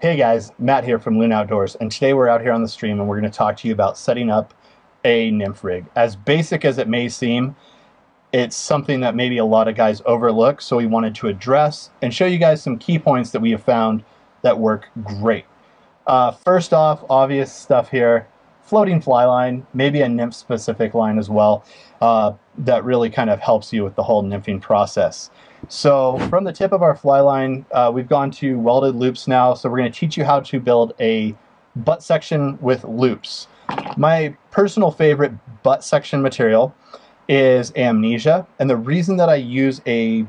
Hey guys, Matt here from Loon Outdoors, and today we're out here on the stream and we're going to talk to you about setting up a nymph rig. As basic as it may seem, it's something that maybe a lot of guys overlook, so we wanted to address and show you guys some key points that we have found that work great. First off, obvious stuff here, floating fly line, maybe a nymph specific line as well, that really kind of helps you with the whole nymphing process. So from the tip of our fly line, we've gone to welded loops now, so we're going to teach you how to build a butt section with loops. My personal favorite butt section material is amnesia, and the reason that I use a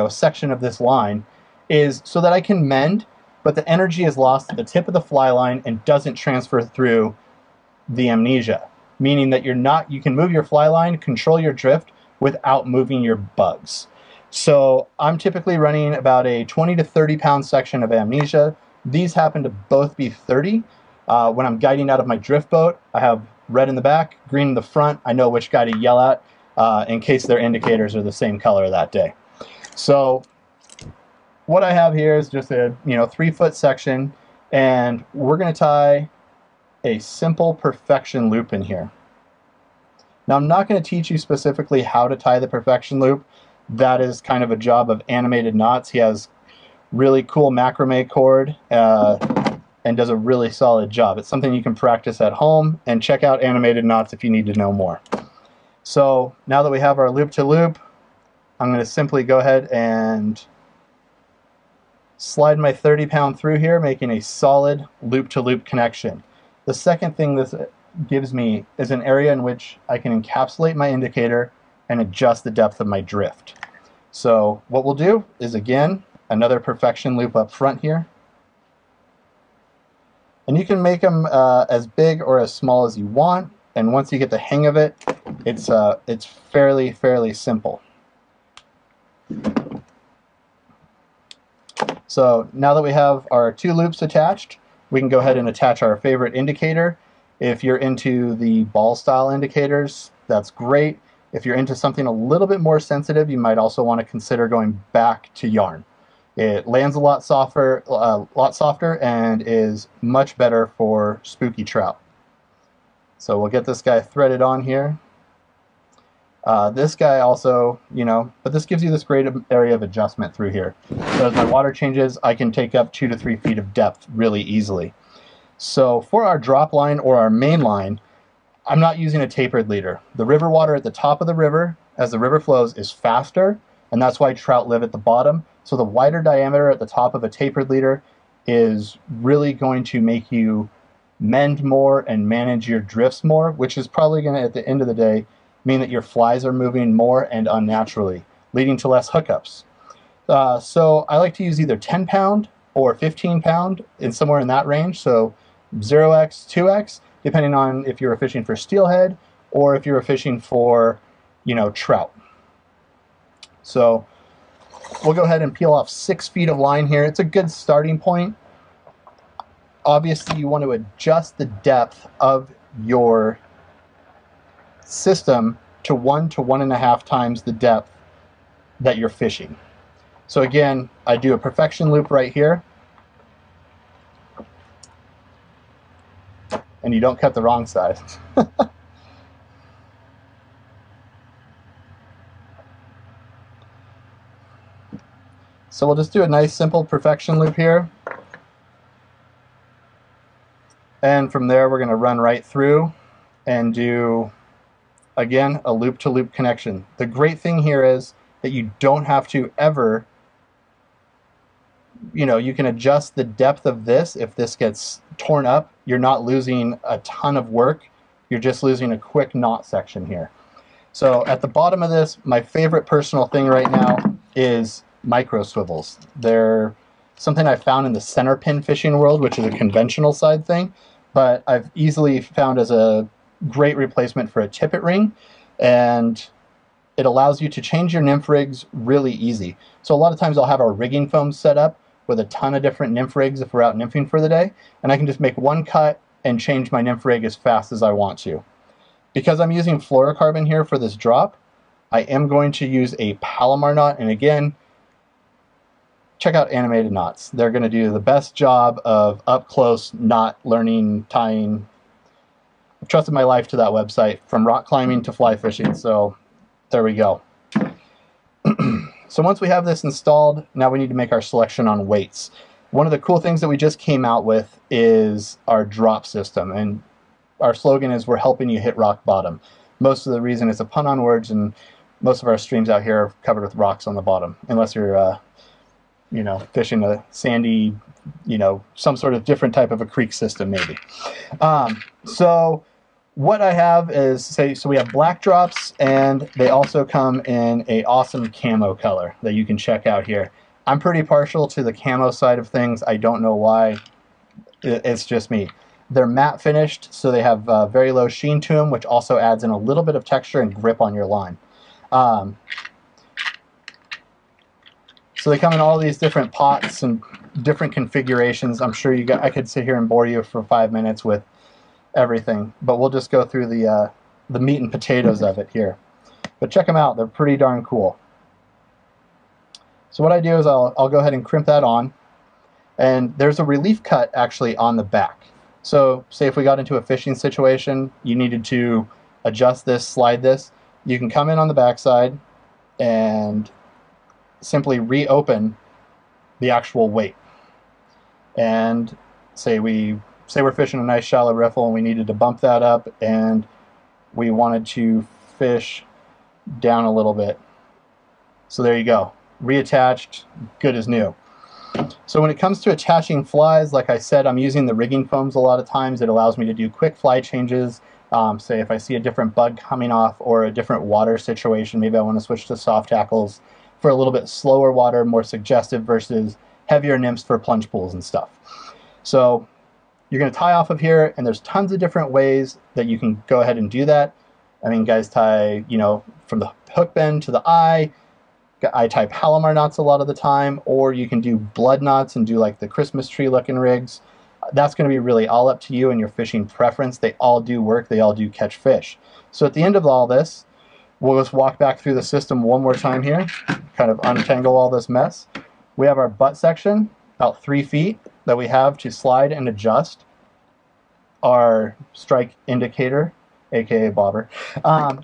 section of this line is so that I can mend, but the energy is lost at the tip of the fly line and doesn't transfer through the amnesia, meaning that you can move your fly line, control your drift without moving your bugs. So I'm typically running about a 20 to 30 pound section of amnesia. These happen to both be 30. When I'm guiding out of my drift boat, I have red in the back, green in the front. I know which guy to yell at in case their indicators are the same color that day. So what I have here is just a 3-foot section, and we're going to tie a simple perfection loop in here. Now I'm not going to teach you specifically how to tie the perfection loop. That is kind of a job of Animated Knots. He has really cool macrame cord and does a really solid job. It's something you can practice at home, and check out Animated Knots if you need to know more. So now that we have our loop to loop, I'm going to simply go ahead and slide my 30 pound through here, making a solid loop to loop connection. The second thing this gives me is an area in which I can encapsulate my indicator and adjust the depth of my drift. So what we'll do is, again, another perfection loop up front here. And you can make them as big or as small as you want, and once you get the hang of it, it's fairly simple. So now that we have our 2 loops attached, we can go ahead and attach our favorite indicator. If you're into the ball style indicators, that's great. If you're into something a little bit more sensitive, you might also want to consider going back to yarn. It lands a lot softer and is much better for spooky trout. So we'll get this guy threaded on here. This guy also, but this gives you this great area of adjustment through here. So as my water changes, I can take up 2 to 3 feet of depth really easily. So for our drop line or our main line, I'm not using a tapered leader. The river water at the top of the river, as the river flows, is faster, and that's why trout live at the bottom. So the wider diameter at the top of a tapered leader is really going to make you mend more and manage your drifts more, which is probably going to, at the end of the day, mean that your flies are moving more and unnaturally, leading to less hookups. So I like to use either 10 pound or 15 pound, somewhere in that range, so 0x, 2x, depending on if you're fishing for steelhead or if you're fishing for, trout. So we'll go ahead and peel off 6 feet of line here. It's a good starting point. Obviously, you want to adjust the depth of your system to 1 to 1.5 times the depth that you're fishing. So again, I do a perfection loop right here. And you don't cut the wrong side. So we'll just do a nice simple perfection loop here. And from there we're going to run right through and do, again, a loop to loop connection. The great thing here is that you don't have to ever, you can adjust the depth of this. If this gets torn up, you're not losing a ton of work. You're just losing a quick knot section here. So at the bottom of this, my favorite personal thing right now is micro swivels. They're something I found in the center pin fishing world, which is a conventional side thing, but I've easily found as a great replacement for a tippet ring, and it allows you to change your nymph rigs really easy. So a lot of times I'll have our rigging foam set up with a ton of different nymph rigs if we're out nymphing for the day, and I can just make one cut and change my nymph rig as fast as I want to. Because I'm using fluorocarbon here for this drop, I am going to use a Palomar knot, and again, check out Animated Knots. They're going to do the best job of up close knot learning, tying. I've trusted my life to that website, from rock climbing to fly fishing, so there we go. So once we have this installed, now we need to make our selection on weights. One of the cool things that we just came out with is our drop system, and our slogan is, we're helping you hit rock bottom. Most of the reason it's a pun on words, and most of our streams out here are covered with rocks on the bottom, unless you're you know, fishing a sandy, you know, some sort of different type of a creek system maybe. So what I have is, so we have black drops, and they also come in a awesome camo color that you can check out here. I'm pretty partial to the camo side of things. I don't know why. It's just me. They're matte finished, so they have very low sheen to them, which also adds in a little bit of texture and grip on your line. So they come in all these different pots and different configurations. I'm sure I could sit here and bore you for 5 minutes with everything, but we'll just go through the meat and potatoes of it here. But check them out; they're pretty darn cool. So what I do is I'll go ahead and crimp that on, and there's a relief cut actually on the back. So say if we got into a fishing situation, you needed to adjust this, slide this, you can come in on the back side and simply reopen the actual weight. And say we're fishing a nice shallow riffle and we needed to bump that up, and we wanted to fish down a little bit. So there you go. Reattached, good as new. So when it comes to attaching flies, like I said, I'm using the rigging foams a lot of times. It allows me to do quick fly changes. Say if I see a different bug coming off or a different water situation, maybe I want to switch to soft tackles for a little bit slower water, more suggestive, versus heavier nymphs for plunge pools and stuff. So you're going to tie off of here, and there's tons of different ways that you can go ahead and do that. I mean, guys tie, you know, from the hook bend to the eye. I tie Palomar knots a lot of the time, or you can do blood knots and do like the Christmas tree looking rigs. That's going to be really all up to you and your fishing preference. They all do work. They all do catch fish. So at the end of all this, we'll just walk back through the system one more time here, kind of untangle all this mess. We have our butt section, about 3 feet, that we have to slide and adjust our strike indicator, aka bobber.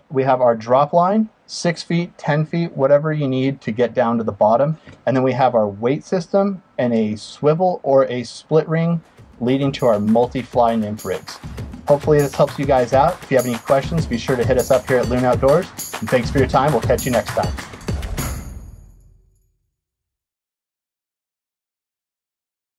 We have our drop line, 6 feet, 10 feet, whatever you need to get down to the bottom. And then we have our weight system and a swivel or a split ring leading to our multi-fly nymph rigs. Hopefully this helps you guys out. If you have any questions, be sure to hit us up here at Loon Outdoors. And thanks for your time. We'll catch you next time.